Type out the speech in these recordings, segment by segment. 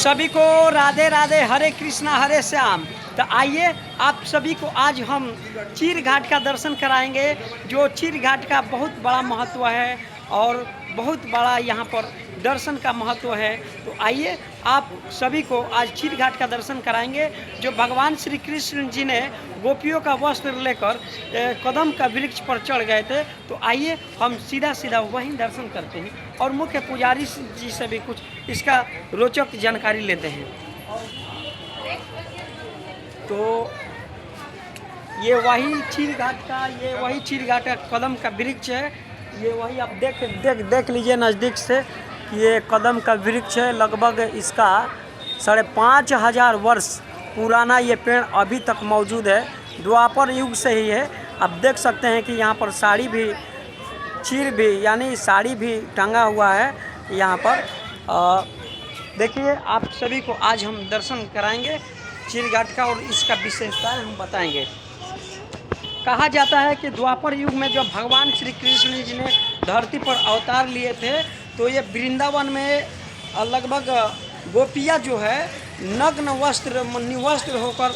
सभी को राधे राधे, हरे कृष्णा हरे श्याम। तो आइए आप सभी को आज हम चीर घाट का दर्शन कराएंगे, जो चीर घाट का बहुत बड़ा महत्व है और बहुत बड़ा यहाँ पर दर्शन का महत्व है। तो आइए आप सभी को आज चीर घाट का दर्शन कराएंगे, जो भगवान श्री कृष्ण जी ने गोपियों का वस्त्र लेकर कदम का वृक्ष पर चढ़ गए थे। तो आइए हम सीधा सीधा वहीं दर्शन करते हैं और मुख्य पुजारी जी से भी कुछ इसका रोचक जानकारी लेते हैं। तो ये वही चीर घाट का कदम का वृक्ष है। ये वही आप देख लीजिए नज़दीक से कि ये कदम का वृक्ष है। लगभग इसका 5,500 वर्ष पुराना ये पेड़ अभी तक मौजूद है, द्वापर युग से ही है। आप देख सकते हैं कि यहाँ पर साड़ी भी यानी साड़ी भी टंगा हुआ है यहाँ पर। देखिए आप सभी को आज हम दर्शन कराएंगे चीर घाट का और इसका विशेषताएं हम बताएंगे। कहा जाता है कि द्वापर युग में जब भगवान श्री कृष्ण जी ने धरती पर अवतार लिए थे, तो ये वृंदावन में लगभग गोपियाँ जो है नग्न निवस्त्र होकर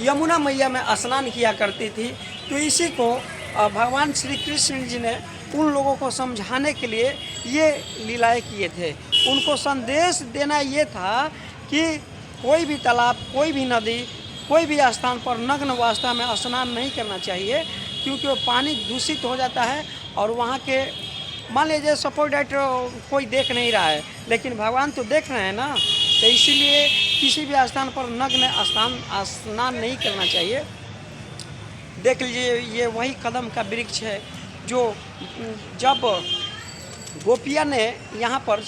यमुना मैया में स्नान किया करती थी। तो इसी को भगवान श्री कृष्ण जी ने उन लोगों को समझाने के लिए ये लीलाएं किए थे। उनको संदेश देना ये था कि कोई भी तालाब, कोई भी नदी, कोई भी स्थान पर नग्न अवस्था में स्नान नहीं करना चाहिए, क्योंकि वो पानी दूषित हो जाता है। और वहाँ के मान लीजिए सपोज डेट कोई देख नहीं रहा है, लेकिन भगवान तो देख रहे हैं ना, तो इसीलिए किसी भी स्थान पर नग्न स्नान नहीं करना चाहिए। देख लीजिए ये वही कदम का वृक्ष है, जो जब गोपिया ने यहाँ पर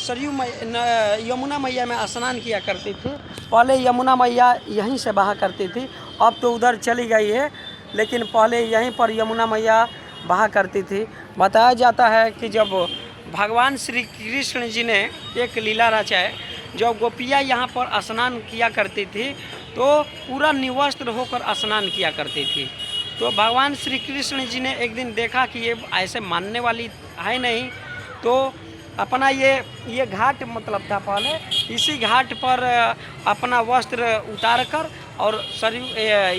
यमुना मैया में स्नान किया करती थी। पहले यमुना मैया यहीं से बहा करती थी, अब तो उधर चली गई है, लेकिन पहले यहीं पर यमुना मैया बहा करती थी। बताया जाता है कि जब भगवान श्री कृष्ण जी ने एक लीला रचा है, जब गोपिया यहाँ पर स्नान किया करती थी तो पूरा निवस्त्र होकर स्नान किया करती थी। तो भगवान श्री कृष्ण जी ने एक दिन देखा कि ये ऐसे मानने वाली है नहीं, तो अपना ये घाट मतलब था पहले, इसी घाट पर अपना वस्त्र उतार कर और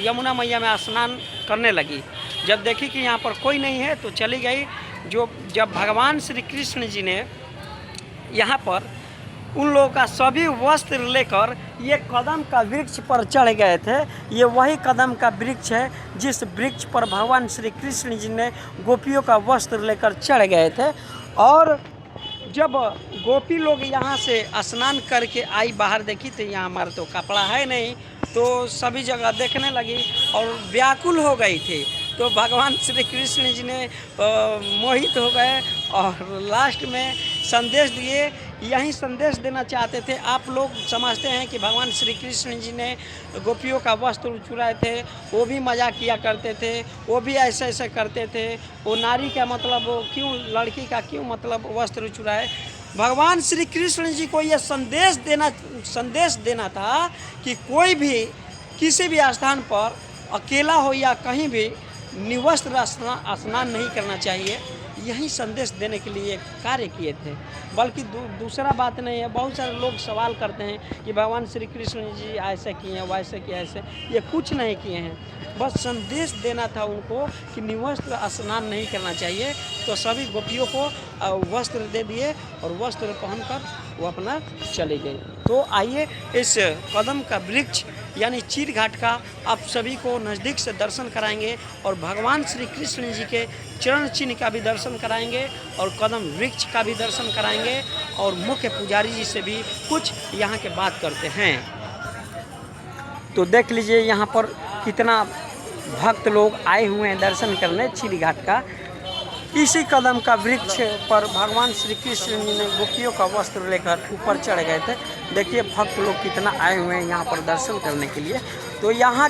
यमुना मैया में स्नान करने लगी। जब देखी कि यहाँ पर कोई नहीं है तो चली गई। जब भगवान श्री कृष्ण जी ने यहाँ पर उन लोगों का सभी वस्त्र लेकर ये कदम का वृक्ष पर चढ़ गए थे। ये वही कदम का वृक्ष है जिस वृक्ष पर भगवान श्री कृष्ण जी ने गोपियों का वस्त्र लेकर चढ़ गए थे। और जब गोपी लोग यहाँ से स्नान करके आई, बाहर देखी तो यहाँ हमारा तो कपड़ा है नहीं, तो सभी जगह देखने लगी और व्याकुल हो गई थी। तो भगवान श्री कृष्ण जी ने मोहित हो गए और लास्ट में संदेश दिए। यही संदेश देना चाहते थे। आप लोग समझते हैं कि भगवान श्री कृष्ण जी ने गोपियों का वस्त्र चुराए थे, वो भी मजाक किया करते थे, वो भी ऐसे करते थे। वो नारी का मतलब क्यों, लड़की का क्यों मतलब वस्त्र चुराए। भगवान श्री कृष्ण जी को यह संदेश देना था कि कोई भी किसी भी स्थान पर अकेला हो या कहीं भी निवस्त्र स्नान नहीं करना चाहिए। यही संदेश देने के लिए कार्य किए थे, बल्कि दूसरा बात नहीं है। बहुत सारे लोग सवाल करते हैं कि भगवान श्री कृष्ण जी ऐसे किए हैं, वैसे किए, ऐसे, ये कुछ नहीं किए हैं। बस संदेश देना था उनको कि निवस्त्र स्नान नहीं करना चाहिए। तो सभी गोपियों को वस्त्र दे दिए और वस्त्र पहनकर वो अपना चली गई। तो आइए इस कदम का वृक्ष यानी चीर घाट का आप सभी को नज़दीक से दर्शन कराएंगे और भगवान श्री कृष्ण जी के चरण चिन्ह का भी दर्शन कराएंगे और कदम वृक्ष का भी दर्शन कराएंगे और मुख्य पुजारी जी से भी कुछ यहाँ के बात करते हैं। तो देख लीजिए यहाँ पर कितना भक्त लोग आए हुए हैं दर्शन करने चीर घाट का। इसी कदम का वृक्ष पर भगवान श्री कृष्ण जी ने गोपियों का वस्त्र लेकर ऊपर चढ़ गए थे। देखिए भक्त लोग कितना आए हुए हैं यहाँ पर दर्शन करने के लिए। तो यहाँ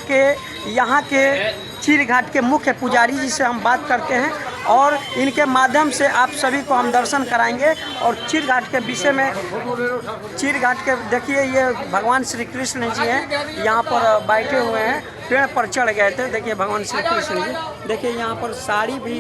के चीर घाट के मुख्य पुजारी जी से हम बात करते हैं और इनके माध्यम से आप सभी को हम दर्शन कराएंगे। और चीर घाट के विषय में, चीर घाट के देखिए ये भगवान श्री कृष्ण जी हैं, यहाँ पर बैठे हुए हैं, पेड़ पर चढ़ गए थे। देखिए भगवान श्री कृष्ण जी, देखिए यहाँ पर साड़ी भी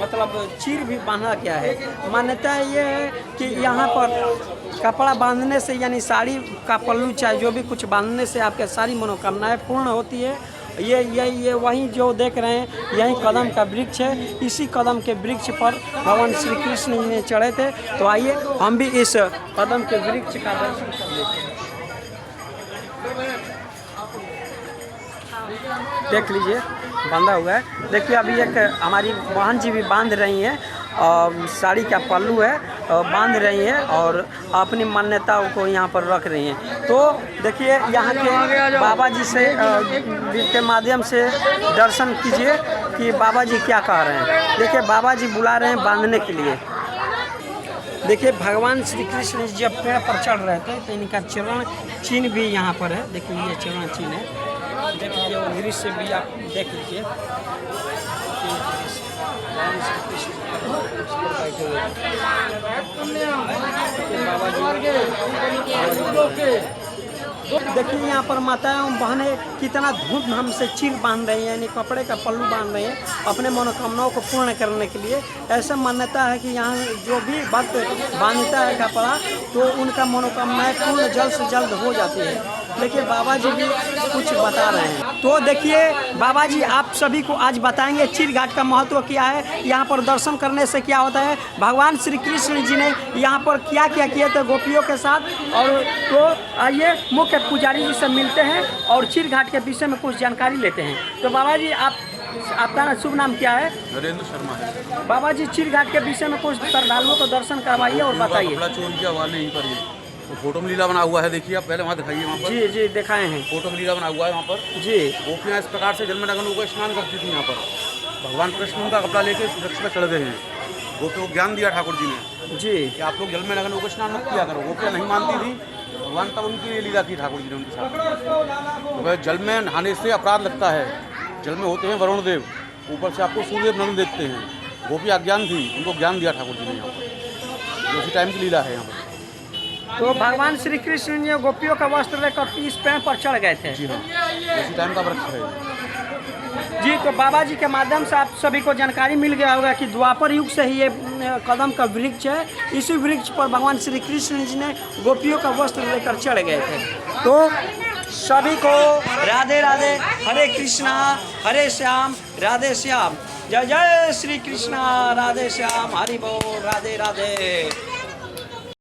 मतलब चीर भी बांधा गया है। मान्यता ये है कि यहाँ पर कपड़ा बांधने से यानी साड़ी का पल्लू चाहे जो भी कुछ बांधने से आपके सारी मनोकामनाएं पूर्ण होती है। ये वहीं जो देख रहे हैं यही कदम का वृक्ष है। इसी कदम के वृक्ष पर भगवान श्री कृष्ण जी ने चढ़े थे। तो आइए हम भी इस कदम के वृक्ष का दर्शन कर लेते हैं। देख लीजिए बांधा हुआ है। देखिए अभी एक हमारी बहन जी भी बांध रही हैं, साड़ी का पल्लू है, बांध रही हैं और अपनी मान्यताओं को यहाँ पर रख रही हैं। तो देखिए यहाँ के बाबा जी से के माध्यम से दर्शन कीजिए कि बाबा जी क्या कह रहे हैं। देखिए बाबा जी बुला रहे हैं बांधने के लिए। देखिए भगवान श्री कृष्ण जी जब पेड़ पर चढ़ रहे थे तो इनका चरण चिन्ह भी यहाँ पर है। देखिए ये चरण चिन्ह है। देख लीजिए वो दृश्य भी आप देख लीजिए। देखिए यहाँ पर माताएं एवं बहनें कितना धूमधाम से चीर बांध रही हैं, यानी कपड़े का पल्लू बांध रही हैं अपने मनोकामनाओं को पूर्ण करने के लिए। ऐसा मान्यता है कि यहाँ जो भी भक्त बांधता है कपड़ा तो उनका मनोकामनाएं पूर्ण जल्द से जल्द हो जाती है। देखिए बाबा जी भी कुछ बता रहे हैं। तो देखिए बाबा जी आप सभी को आज बताएंगे चीर घाट का महत्व क्या है, यहाँ पर दर्शन करने से क्या होता है, भगवान श्री कृष्ण जी ने यहाँ पर क्या क्या किए थे गोपियों के साथ। और तो आइए मुख्य पुजारी जी से मिलते हैं और चीर घाट के विषय में कुछ जानकारी लेते हैं। तो बाबा जी आपका शुभ नाम क्या है? नरेंद्र शर्मा है। बाबा जी चीर घाट के विषय में कुछ श्रद्धालुओं को दर्शन करवाइए और बताइए। तो फोटो में लीला बना हुआ है, देखिए आप पहले वहाँ दिखाइए। वहाँ पर जी दिखाए हैं। फोटो में लीला बना हुआ है वहाँ पर। जी गोपियाँ इस प्रकार से जल में डगन को स्नान करती थी। यहाँ पर भगवान कृष्ण उनका कपड़ा लेके वृक्ष पर चढ़ गए हैं। गोपियों को ज्ञान दिया ठाकुर जी ने जी कि आप लोग जल में डगन को स्नान मत किया करो। गोपियाँ नहीं मानती थी, भगवान तब उनकी ये लीला की ठाकुर जी ने उनके साथ। तो जल में नहाने से अपराध लगता है। जल में होते हैं वरुण देव, ऊपर से आपको सूर्य नग्न देखते हैं। गोपी अज्ञान थी, उनको ज्ञान दिया ठाकुर जी ने यहाँ पर। उसी टाइम की लीला है यहाँ पर। तो भगवान श्री कृष्ण ने गोपियों का वस्त्र लेकर इस पेड़ पर चढ़ गए थे। जी हाँ, उसी टाइम का वृक्ष है जी। तो बाबा जी के माध्यम से आप सभी को जानकारी मिल गया होगा कि द्वापर युग से ही ये कदम का वृक्ष है। इसी वृक्ष पर भगवान श्री कृष्ण जी ने गोपियों का वस्त्र लेकर चढ़ गए थे। तो सभी को राधे राधे, हरे कृष्णा हरे श्याम राधे श्याम, जय जय श्री कृष्णा राधे श्याम, हरि बोल, राधे राधे।